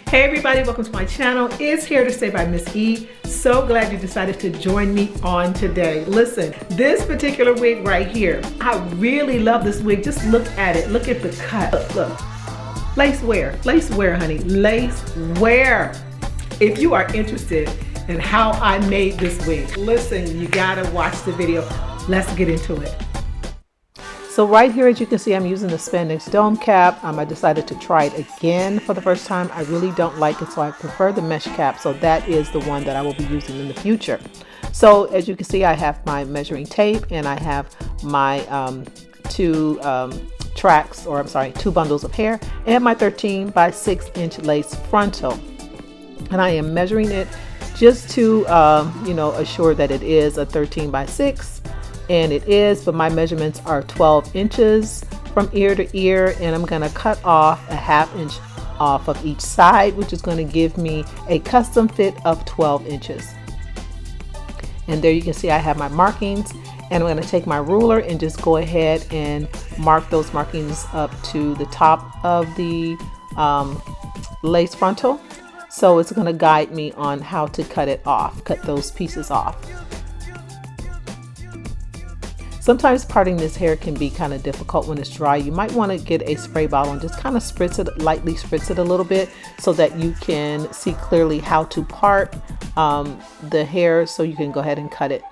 Hey everybody, welcome to my channel. It's Here to Stay by Ms.E. So glad you decided to join me on today. Listen, this particular wig right here, I really love this wig. Just look at it. Look at the cut. Look. Lace wear, honey, lace wear. If you are interested in how I made this wig, listen, you gotta watch the video. Let's get into it. So right here, as you can see, I'm using the spandex dome cap. I decided to try it again for the first time. I really don't like it, so I prefer the mesh cap. So that is the one that I will be using in the future. So as you can see, I have my measuring tape and I have my two bundles of hair and my 13 by 6 inch lace frontal. And I am measuring it just to, assure that it is a 13 by 6. And it is, but my measurements are 12 inches from ear to ear, and I'm going to cut off a ½ inch off of each side, which is going to give me a custom fit of 12 inches. And there you can see I have my markings, and I'm going to take my ruler and just go ahead and mark those markings up to the top of the lace frontal. So it's going to guide me on how to cut those pieces off. Sometimes parting this hair can be kind of difficult when it's dry. You might want to get a spray bottle and just kind of lightly spritz it a little bit so that you can see clearly how to part the hair, so you can go ahead and cut it.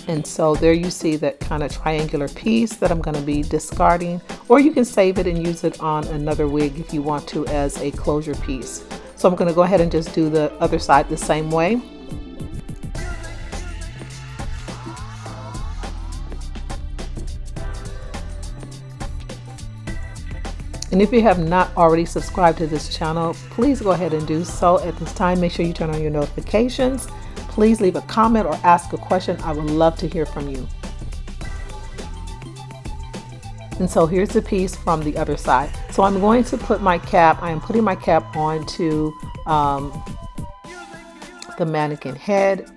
And so there you see that kind of triangular piece that I'm going to be discarding, or you can save it and use it on another wig if you want to as a closure piece. So I'm going to go ahead and just do the other side the same way. And if you have not already subscribed to this channel, please go ahead and do so at this time. Make sure you turn on your notifications. Please leave a comment or ask a question. I would love to hear from you. And so here's the piece from the other side. So I'm going to put my cap, I am putting my cap onto the mannequin head.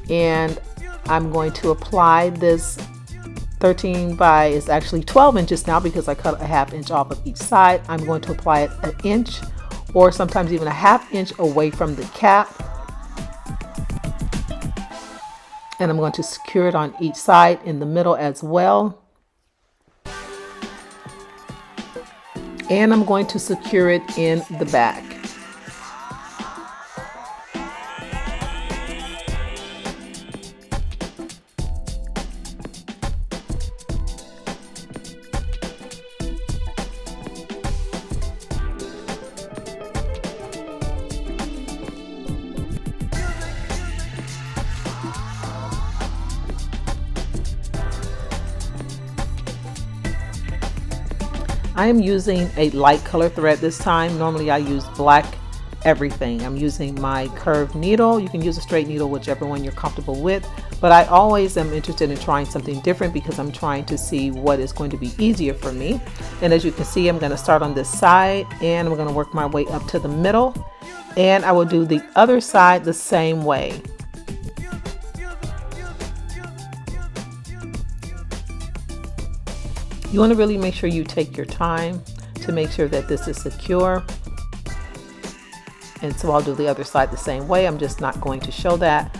And I'm going to apply this 13 by, it's actually 12 inches now because I cut a ½ inch off of each side. I'm going to apply it an inch or sometimes even a ½ inch away from the cap. And I'm going to secure it on each side in the middle as well. And I'm going to secure it in the back. I am using a light color thread this time. Normally I use black everything. I'm using my curved needle. You can use a straight needle, whichever one you're comfortable with, but I always am interested in trying something different because I'm trying to see what is going to be easier for me. And as you can see, I'm going to start on this side and I'm going to work my way up to the middle, and I will do the other side the same way. You want to really make sure you take your time to make sure that this is secure. And so I'll do the other side the same way. I'm just not going to show that.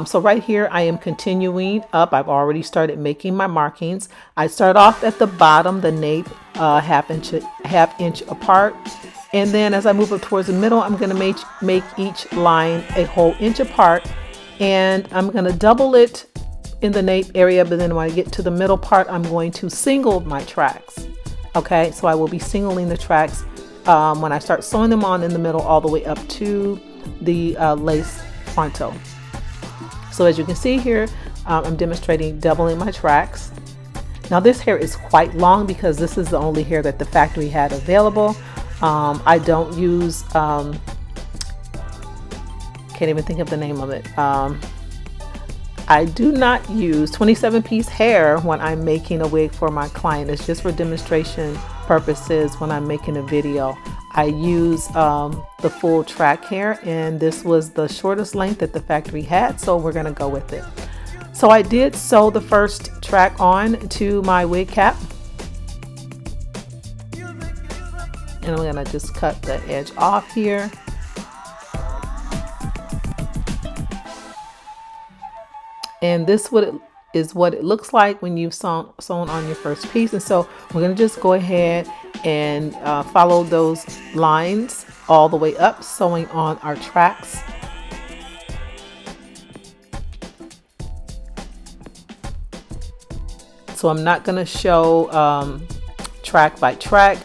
So right here, I am continuing up. I've already started making my markings. I start off at the bottom, the nape, ½ inch apart. And then as I move up towards the middle, I'm going to make each line a whole inch apart. And I'm going to double it in the nape area, but then when I get to the middle part, I'm going to single my tracks. Okay, so I will be singling the tracks when I start sewing them on in the middle all the way up to the lace frontal. So as you can see here, I'm demonstrating doubling my tracks. Now this hair is quite long because this is the only hair that the factory had available. I don't use, can't even think of the name of it. I do not use 27-piece hair when I'm making a wig for my client. It's just for demonstration purposes when I'm making a video. I use the full track hair, and this was the shortest length that the factory had, so we're gonna go with it. So I did sew the first track on to my wig cap, and I'm gonna just cut the edge off here. And this is what it looks like when you've sewn on your first piece. And so we're going to just go ahead and follow those lines all the way up, sewing on our tracks. So I'm not going to show track by track.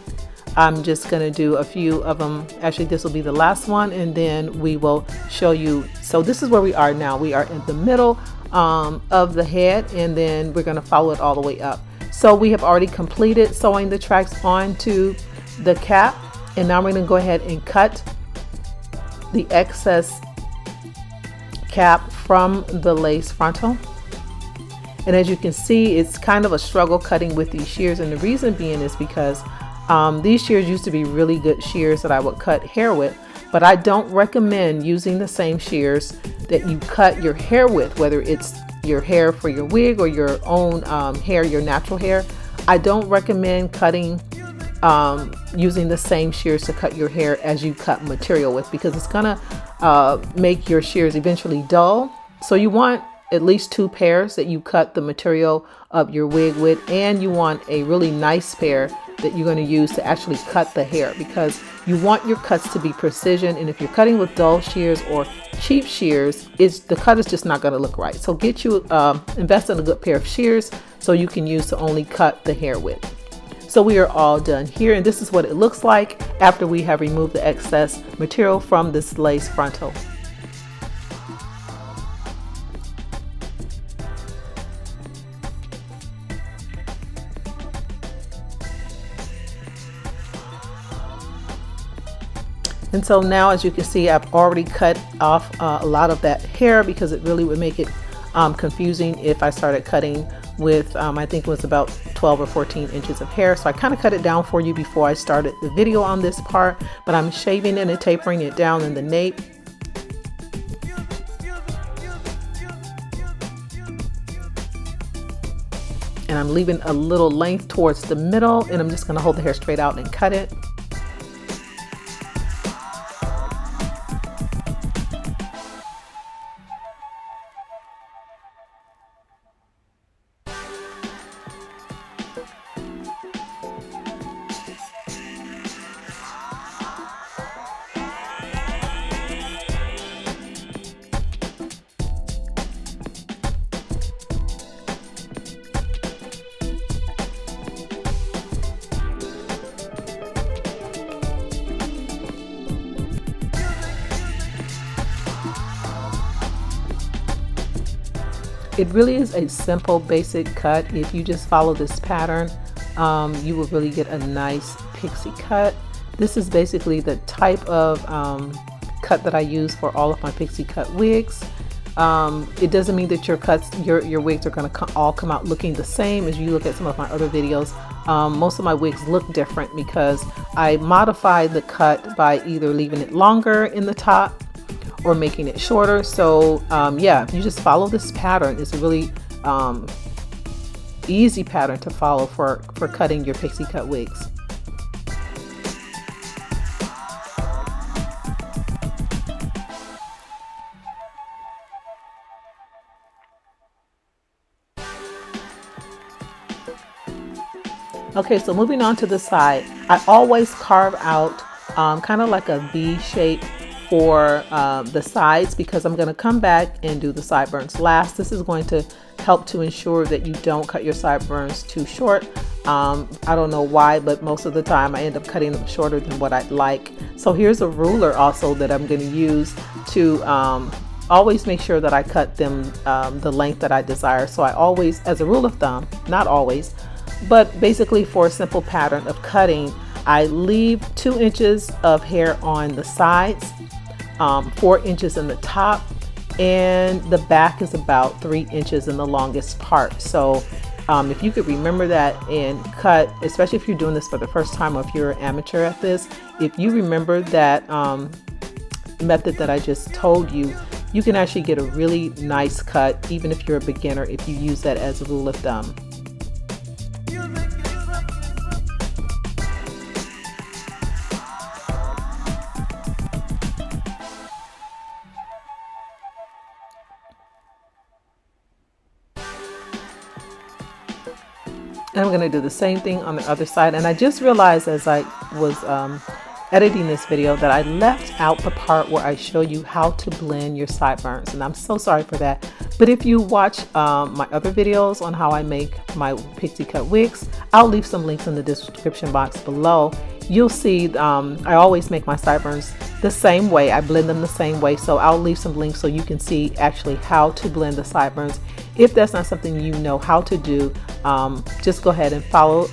I'm just going to do a few of them. Actually, this will be the last one, and then we will show you. So this is where we are now. We are in the middle of the head, and then we're going to follow it all the way up. So we have already completed sewing the tracks onto the cap, and now we're going to go ahead and cut the excess cap from the lace frontal. And as you can see, it's kind of a struggle cutting with these shears, and the reason being is because these shears used to be really good shears that I would cut hair with, but I don't recommend using the same shears that you cut your hair with, whether it's your hair for your wig or your own hair, your natural hair. I don't recommend cutting using the same shears to cut your hair as you cut material with, because it's gonna make your shears eventually dull. So you want at least 2 pairs that you cut the material of your wig with, and you want a really nice pair that you're going to use to actually cut the hair, because you want your cuts to be precision. And if you're cutting with dull shears or cheap shears, the cut is just not going to look right. So get you invest in a good pair of shears so you can use to only cut the hair with. So we are all done here, and this is what it looks like after we have removed the excess material from this lace frontal. And so now, as you can see, I've already cut off a lot of that hair, because it really would make it confusing if I started cutting with, I think it was about 12 or 14 inches of hair. So I kind of cut it down for you before I started the video on this part, but I'm shaving it and tapering it down in the nape. And I'm leaving a little length towards the middle, and I'm just going to hold the hair straight out and cut it. It really is a simple, basic cut. If you just follow this pattern, you will really get a nice pixie cut. This is basically the type of cut that I use for all of my pixie cut wigs. It doesn't mean that your wigs are going to all come out looking the same. As you look at some of my other videos, most of my wigs look different because I modify the cut by either leaving it longer in the top or making it shorter. So yeah, if you just follow this pattern, it's a really easy pattern to follow for cutting your pixie cut wigs. Okay, so moving on to the side, I always carve out kind of like a V shape for the sides, because I'm going to come back and do the sideburns last. This is going to help to ensure that you don't cut your sideburns too short. I don't know why, but most of the time I end up cutting them shorter than what I'd like. So here's a ruler also that I'm going to use to always make sure that I cut them the length that I desire. So I always, as a rule of thumb, not always, but basically for a simple pattern of cutting, I leave 2 inches of hair on the sides, 4 inches in the top, and the back is about 3 inches in the longest part. So If you could remember that and cut, especially if you're doing this for the first time or if you're an amateur at this, if you remember that method that I just told you, you can actually get a really nice cut even if you're a beginner, if you use that as a rule of thumb. And I'm going to do the same thing on the other side. And I just realized as I was editing this video that I left out the part where I show you how to blend your sideburns, and I'm so sorry for that. But if you watch my other videos on how I make my pixie cut wigs, I'll leave some links in the description box below. You'll see I always make my sideburns the same way. I blend them the same way, so I'll leave some links so you can see actually how to blend the sideburns. If that's not something you know how to do, just go ahead and follow,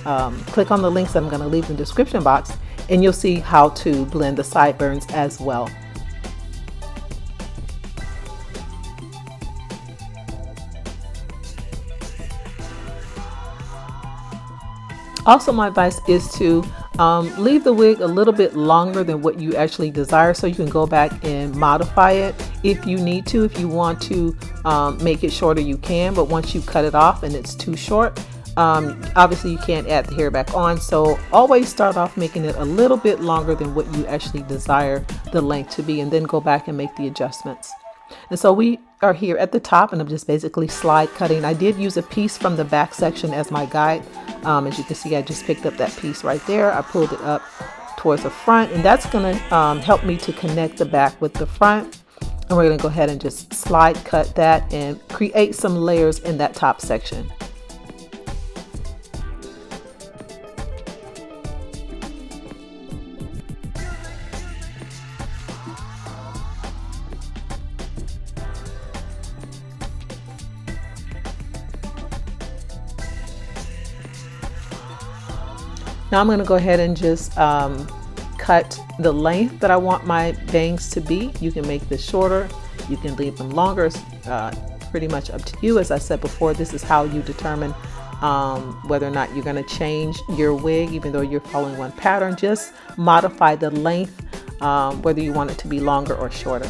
click on the links that I'm going to leave in the description box, and you'll see how to blend the sideburns as well. Also, my advice is to leave the wig a little bit longer than what you actually desire, so you can go back and modify it if you need to. If you want to make it shorter, you can, but once you cut it off and it's too short, obviously you can't add the hair back on. So always start off making it a little bit longer than what you actually desire the length to be, and then go back and make the adjustments. And so we are here at the top, and I'm just basically slide cutting. I did use a piece from the back section as my guide. As you can see, I just picked up that piece right there. I pulled it up towards the front, and that's going to help me to connect the back with the front. And we're going to go ahead and just slide cut that and create some layers in that top section. Now I'm going to go ahead and just cut the length that I want my bangs to be. You can make this shorter, you can leave them longer, it's pretty much up to you. As I said before, this is how you determine whether or not you're going to change your wig, even though you're following one pattern. Just modify the length, whether you want it to be longer or shorter.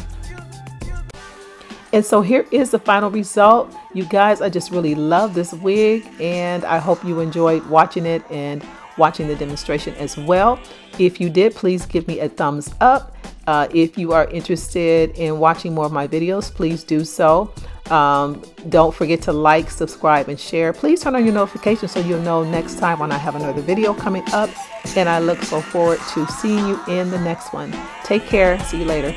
And so here is the final result. You guys, I just really love this wig, and I hope you enjoyed watching it and watching the demonstration as well. If you did, please give me a thumbs up. If you are interested in watching more of my videos, please do so. Don't forget to like, subscribe, and share. Please turn on your notifications so you'll know next time when I have another video coming up. And I look so forward to seeing you in the next one. Take care. See you later.